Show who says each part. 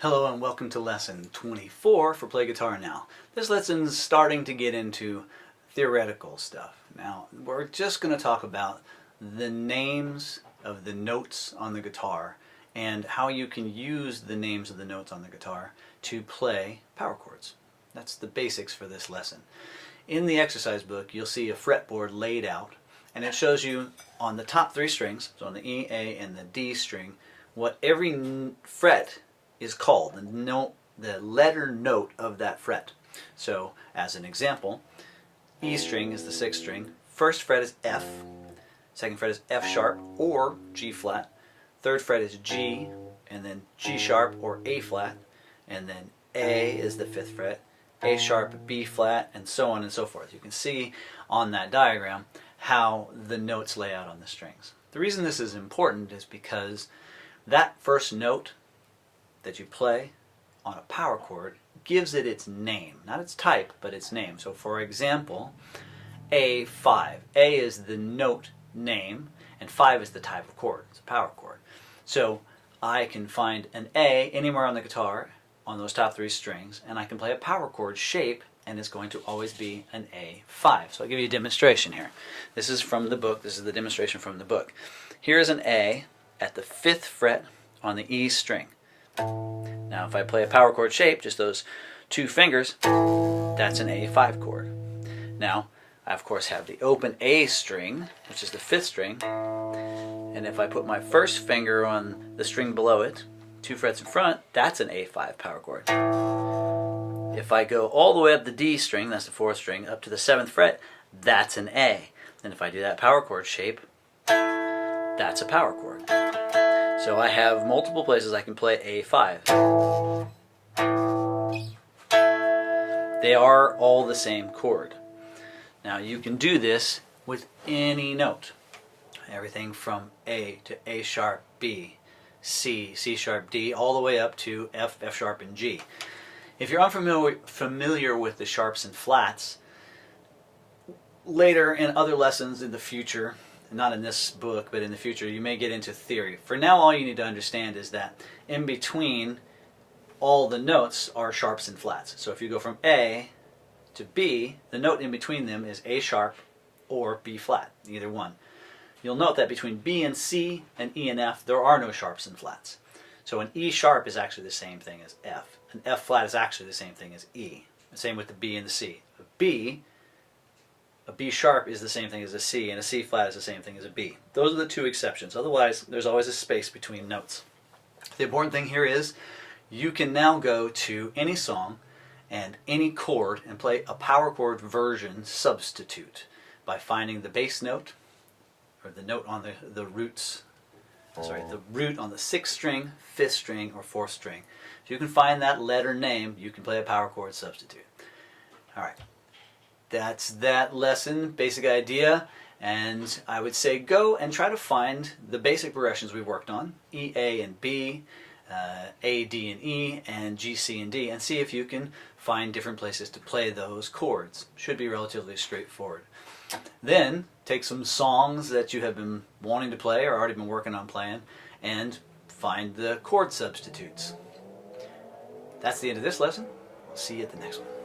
Speaker 1: Hello and welcome to lesson 24 for Play Guitar Now. This lesson's starting to get into theoretical stuff. Now, we're just going to talk about the names of the notes on the guitar and how you can use the names of the notes on the guitar to play power chords. That's the basics for this lesson. In the exercise book, you'll see a fretboard laid out, and it shows you on the top three strings, so on the E, A, and the D string, what every fret is called, the letter note of that fret. So, as an example, E string is the sixth string, first fret is F, second fret is F sharp or G flat, third fret is G, and then G sharp or A flat, and then A is the fifth fret, A sharp, B flat, and so on and so forth. You can see on that diagram how the notes lay out on the strings. The reason this is important is because that first note that you play on a power chord gives it its name. Not its type, but its name. So for example, A5. A is the note name, and 5 is the type of chord. It's a power chord. So I can find an A anywhere on the guitar on those top three strings, and I can play a power chord shape, and it's going to always be an A5. So I'll give you a demonstration here. This is from the book. This is the demonstration from the book. Here's an A at the 5th fret on the E string. Now if I play a power chord shape, just those two fingers, that's an A5 chord. Now I of course have the open A string, which is the 5th string, and if I put my first finger on the string below it, 2 frets in front, that's an A5 power chord. If I go all the way up the D string, that's the 4th string, up to the 7th fret, that's an A. And if I do that power chord shape, that's a power chord. So I have multiple places I can play A5. They are all the same chord. Now you can do this with any note. Everything from A to A sharp, B, C, C sharp, D, all the way up to F, F sharp, and G. If you're unfamiliar with the sharps and flats, later in other lessons in the future, not in this book, but in the future, you may get into theory. For now, all you need to understand is that in between all the notes are sharps and flats. So if you go from A to B, the note in between them is A sharp or B flat, either one. You'll note that between B and C and E and F, there are no sharps and flats. So an E sharp is actually the same thing as F. An F flat is actually the same thing as E. The same with the B and the C. A B sharp is the same thing as a C, and a C flat is the same thing as a B. Those are the two exceptions. Otherwise, there's always a space between notes. The important thing here is you can now go to any song and any chord and play a power chord version substitute by finding the bass note, or the note on the roots, the root on the 6th string, 5th string, or 4th string. If you can find that letter name, you can play a power chord substitute. All right. That's that lesson, basic idea, and I would say go and try to find the basic progressions we worked on, E, A, and B, A, D, and E, and G, C, and D, and see if you can find different places to play those chords. Should be relatively straightforward. Then take some songs that you have been wanting to play or already been working on playing and find the chord substitutes. That's the end of this lesson. We'll see you at the next one.